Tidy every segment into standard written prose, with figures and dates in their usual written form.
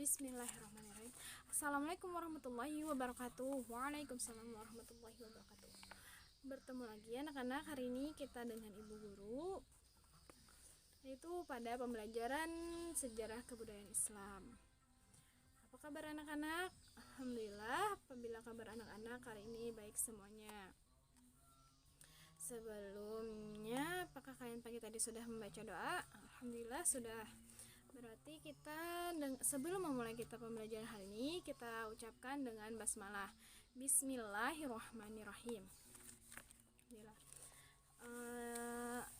Bismillahirrahmanirrahim. Assalamualaikum warahmatullahi wabarakatuh. Waalaikumsalam warahmatullahi wabarakatuh. Bertemu lagi anak-anak. Hari ini kita dengan Ibu Guru, yaitu pada pembelajaran sejarah kebudayaan Islam. Apa kabar anak-anak? Alhamdulillah, apabila kabar anak-anak hari ini baik semuanya. Sebelumnya, apakah kalian pagi tadi sudah membaca doa? Alhamdulillah sudah. Berarti kita sebelum memulai kita pembelajaran hari ini, kita ucapkan dengan basmalah. Bismillahirrahmanirrahim.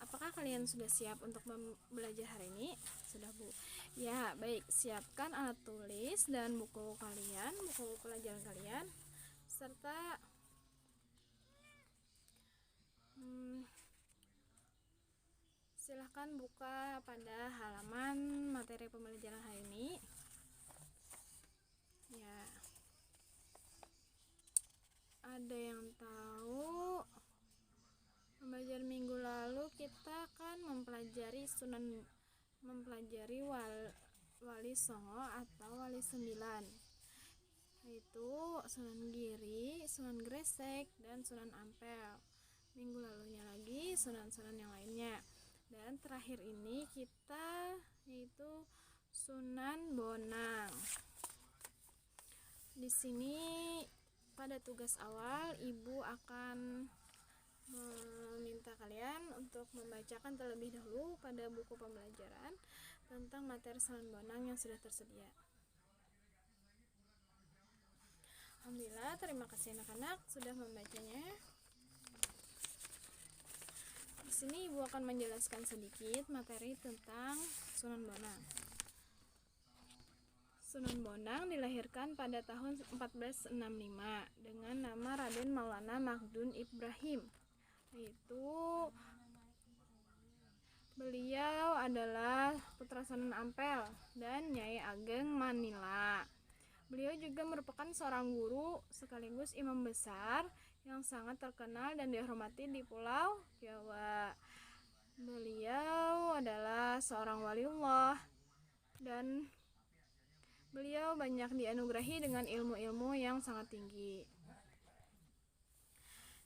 Apakah kalian sudah siap untuk belajar hari ini? Sudah, Bu? Ya, baik. Siapkan alat tulis dan buku kalian, buku pelajaran kalian, serta silahkan buka pada halaman materi pembelajaran hari ini. Ya, ada yang tahu pembelajaran minggu lalu kita kan mempelajari Wali Songo atau Wali Sembilan, yaitu Sunan Giri, Sunan Gresik, dan Sunan Ampel. Minggu lalunya lagi sunan-sunan yang lainnya. Dan terakhir ini kita yaitu Sunan Bonang. Di sini pada tugas awal Ibu akan meminta kalian untuk membacakan terlebih dahulu pada buku pembelajaran tentang materi Sunan Bonang yang sudah tersedia. Alhamdulillah, terima kasih anak-anak sudah membacanya. Di sini Ibu akan menjelaskan sedikit materi tentang Sunan Bonang. Sunan Bonang dilahirkan pada tahun 1465 dengan nama Raden Maulana Magdun Ibrahim. Yaitu beliau adalah putra Sunan Ampel dan Nyai Ageng Manila. Beliau juga merupakan seorang guru sekaligus imam besar yang sangat terkenal dan dihormati di Pulau Jawa. Beliau adalah seorang waliullah dan beliau banyak dianugerahi dengan ilmu-ilmu yang sangat tinggi.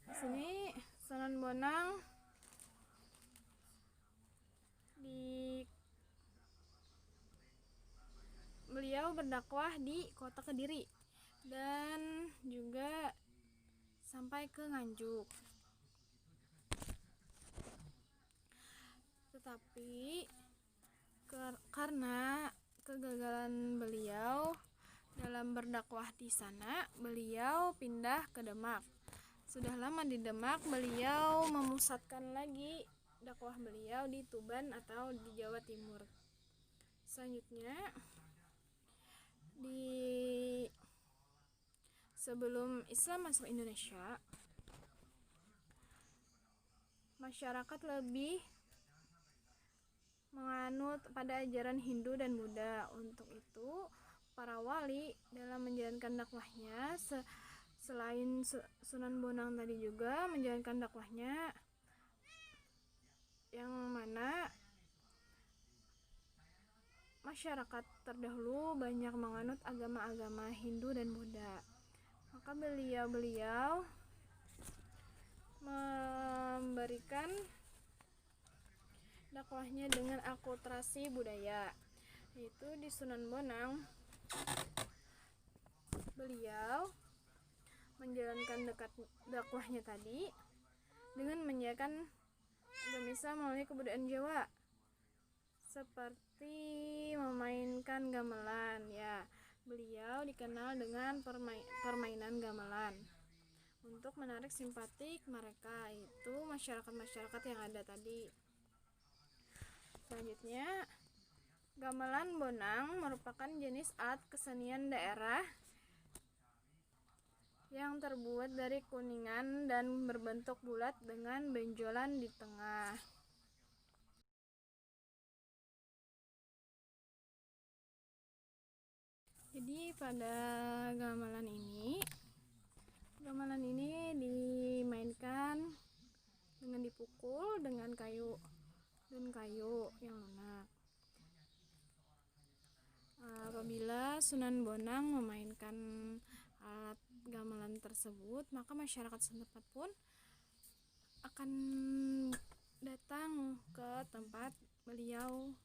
Di sini Sunan Bonang beliau berdakwah di kota Kediri dan juga sampai ke Nganjuk. Tetapi karena kegagalan beliau dalam berdakwah di sana, beliau pindah ke Demak. Sudah lama di Demak, beliau memusatkan lagi dakwah beliau di Tuban atau di Jawa Timur. Selanjutnya, sebelum Islam masuk Indonesia, masyarakat lebih menganut pada ajaran Hindu dan Buddha. Untuk itu, para wali dalam menjalankan dakwahnya, selain Sunan Bonang tadi juga menjalankan dakwahnya, yang mana masyarakat terdahulu banyak menganut agama-agama Hindu dan Buddha. Maka beliau memberikan dakwahnya dengan akulturasi budaya, yaitu di Sunan Bonang beliau menjalankan dakwahnya tadi dengan menjalankan agama Islam melalui kebudayaan Jawa, seperti memainkan gamelan. Ya, beliau dikenal dengan permainan gamelan untuk menarik simpatik mereka, itu masyarakat-masyarakat yang ada tadi. Selanjutnya, gamelan Bonang merupakan jenis alat kesenian daerah yang terbuat dari kuningan dan berbentuk bulat dengan benjolan di tengah. Jadi pada gamelan ini dimainkan dengan dipukul dengan kayu yang lunak. Apabila Sunan Bonang memainkan alat gamelan tersebut, maka masyarakat setempat pun akan datang ke tempat beliau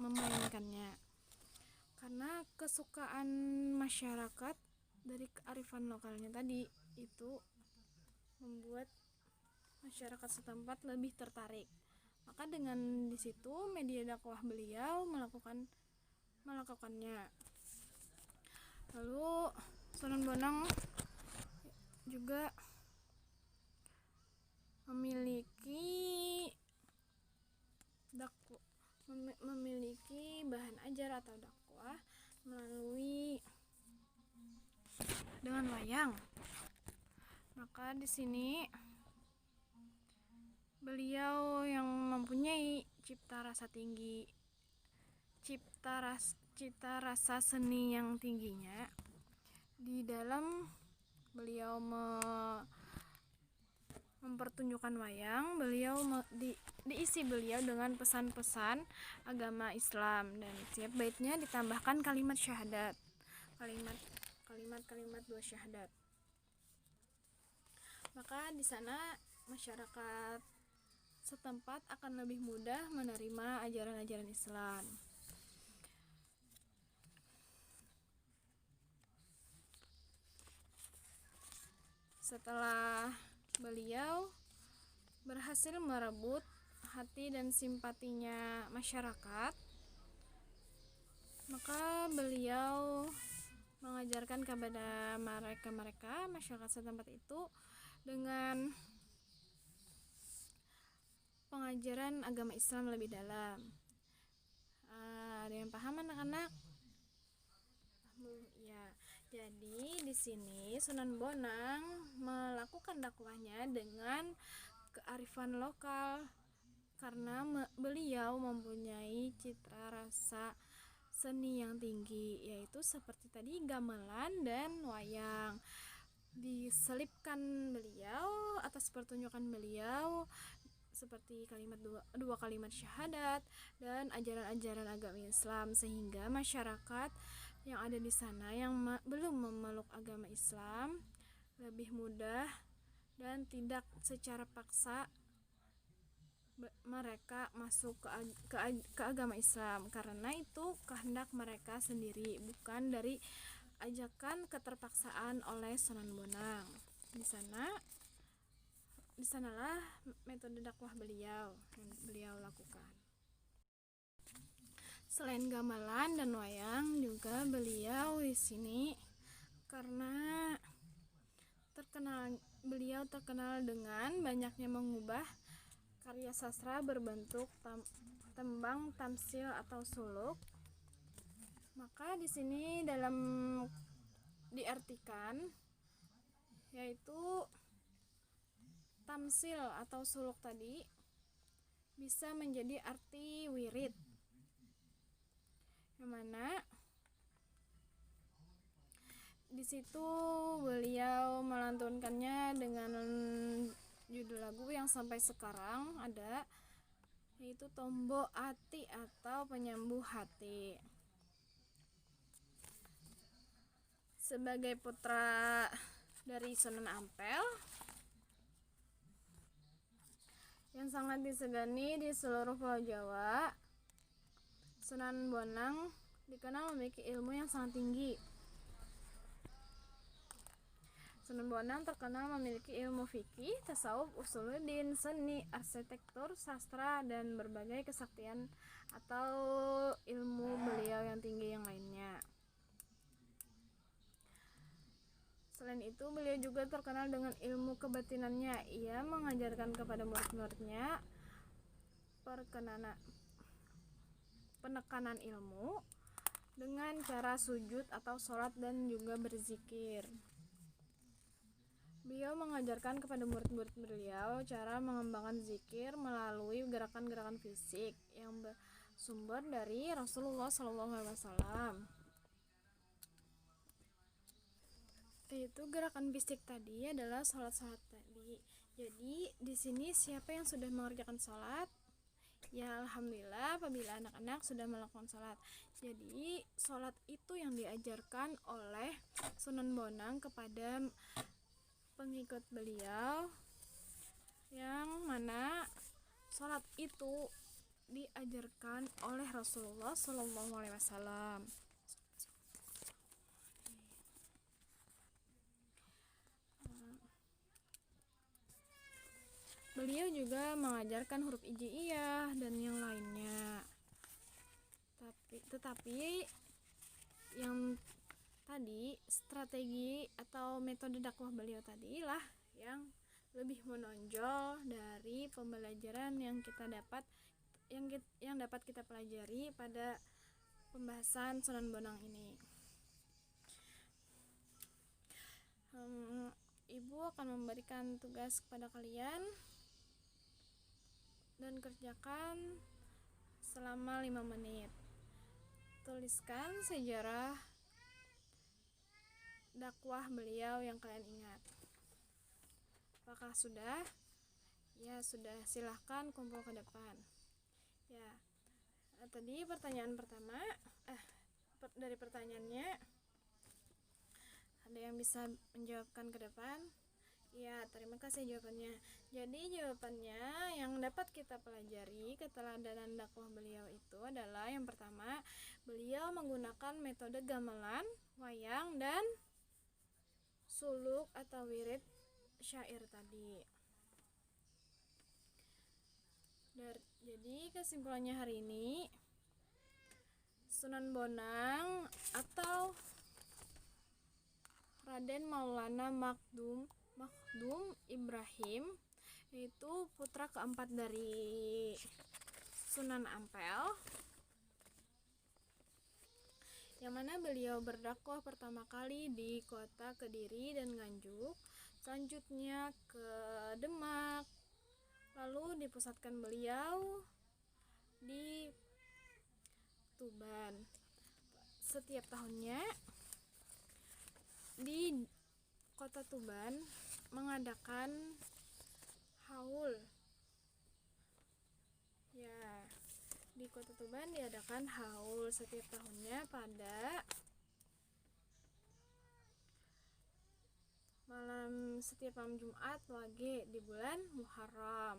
memainkannya. Karena kesukaan masyarakat dari kearifan lokalnya tadi itu membuat masyarakat setempat lebih tertarik. Maka dengan di situ media dakwah beliau melakukannya. Lalu Sunan Bonang juga memiliki bahan ajar atau dakwah melalui dengan wayang. Maka di sini beliau yang mempunyai cipta rasa seni yang tingginya, di dalam beliau mempertunjukkan wayang, diisi beliau dengan pesan-pesan agama Islam, dan setiap baitnya ditambahkan kalimat syahadat, kalimat 2 syahadat. Maka di sana masyarakat setempat akan lebih mudah menerima ajaran-ajaran Islam. Setelah beliau berhasil merebut hati dan simpatinya masyarakat, maka beliau mengajarkan kepada mereka masyarakat setempat itu dengan pengajaran agama Islam lebih dalam. Ada yang paham anak-anak? Ya. Jadi di sini Sunan Bonang melakukan dakwahnya dengan kearifan lokal karena beliau mempunyai citra rasa seni yang tinggi, yaitu seperti tadi gamelan dan wayang. Diselipkan beliau atas pertunjukan beliau seperti dua kalimat syahadat dan ajaran-ajaran agama Islam, sehingga masyarakat yang ada di sana yang belum memeluk agama Islam lebih mudah dan tidak secara paksa mereka masuk ke agama Islam, karena itu kehendak mereka sendiri, bukan dari ajakan keterpaksaan oleh Sunan Bonang. Di sanalah metode dakwah beliau yang beliau lakukan. Selain gamelan dan wayang, juga beliau di sini karena beliau terkenal dengan banyaknya mengubah karya sastra berbentuk tembang, tamsil atau suluk. Maka di sini dalam diartikan, yaitu tamsil atau suluk tadi bisa menjadi arti wirid, yang mana di situ beliau melantunkannya dengan judul lagu yang sampai sekarang ada, yaitu Tombo Ati atau Penyembuh Hati. Sebagai putra dari Sunan Ampel yang sangat disegani di seluruh Pulau Jawa, Sunan Bonang dikenal memiliki ilmu yang sangat tinggi. Sunan Bonang terkenal memiliki ilmu fikih, tasawuf, usuluddin, seni, arsitektur, sastra, dan berbagai kesaktian atau ilmu beliau yang tinggi yang lainnya. Selain itu, beliau juga terkenal dengan ilmu kebatinannya. Ia mengajarkan kepada murid-muridnya penekanan ilmu dengan cara sujud atau sholat dan juga berzikir. Beliau mengajarkan kepada murid-murid beliau cara mengembangkan zikir melalui gerakan-gerakan fisik yang bersumber dari Rasulullah SAW. Yaitu gerakan fisik tadi adalah sholat tadi. Jadi di sini siapa yang sudah mengerjakan sholat, Ya, alhamdulillah apabila anak-anak sudah melakukan sholat. Jadi sholat itu yang diajarkan oleh Sunan Bonang kepada pengikut beliau, yang mana sholat itu diajarkan oleh Rasulullah Shallallahu Alaihi Wasallam. Beliau juga mengajarkan huruf hijaiyah dan yang lainnya. Tetapi yang tadi, strategi atau metode dakwah beliau tadi lah yang lebih menonjol dari pembelajaran yang kita dapat yang dapat kita pelajari pada pembahasan Sunan Bonang ini. Ibu akan memberikan tugas kepada kalian dan kerjakan selama 5 menit. Tuliskan sejarah dakwah beliau yang kalian ingat. Apakah sudah? Ya, sudah. Silahkan kumpul ke depan. Ya, tadi pertanyaan pertama, dari pertanyaannya ada yang bisa menjawabkan ke depan? Ya, terima kasih jawabannya. Jadi jawabannya yang dapat kita pelajari keteladanan dakwah beliau itu adalah yang pertama, beliau menggunakan metode gamelan, wayang, dan suluk atau wirid syair tadi. Jadi kesimpulannya hari ini, Sunan Bonang atau Raden Maulana Makhdum Ibrahim, yaitu putra keempat dari Sunan Ampel, yang mana beliau berdakwah pertama kali di kota Kediri dan Nganjuk, selanjutnya ke Demak, lalu dipusatkan beliau di Tuban. Setiap tahunnya di kota Tuban mengadakan haul. Ya, di kota Tuban diadakan haul setiap tahunnya pada setiap malam Jumat Wage di bulan Muharram.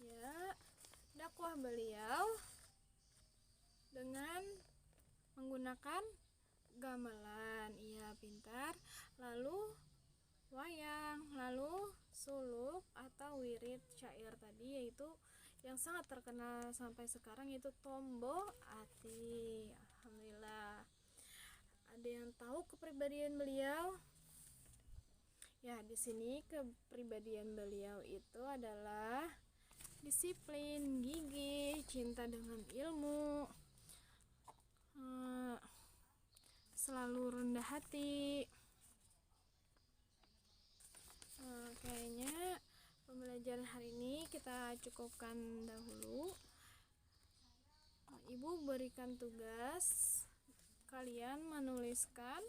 Ya, dakwah beliau dengan menggunakan gamelan, iya pintar, lalu wayang, lalu suluk atau wirid syair tadi, yaitu yang sangat terkenal sampai sekarang, yaitu Tombo Ati. Alhamdulillah. Ada yang tahu kepribadian beliau? Ya, di sini kepribadian beliau itu adalah disiplin, gigih, cinta dengan ilmu, selalu rendah hati. Kayaknya pembelajaran hari ini kita cukupkan dahulu. Ibu berikan tugas kalian menuliskan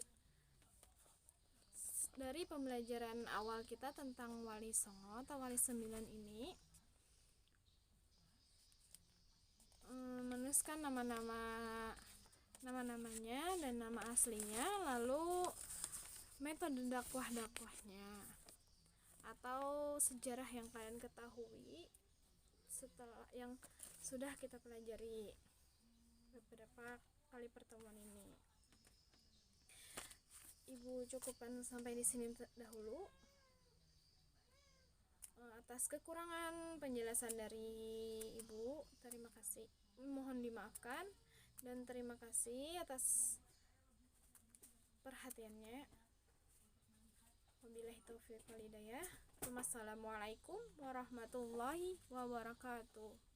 dari pembelajaran awal kita tentang Wali Songo atau Wali Sembilan ini, menuliskan nama-namanya dan nama aslinya, lalu metode dakwahnya atau sejarah yang kalian ketahui setelah yang sudah kita pelajari beberapa kali pertemuan ini. Ibu cukupkan sampai di sini dahulu. Atas kekurangan penjelasan dari Ibu, terima kasih. Mohon dimaafkan dan terima kasih atas perhatiannya. Wabillahi taufiq wal hidayah. Wassalamualaikum warahmatullahi wabarakatuh.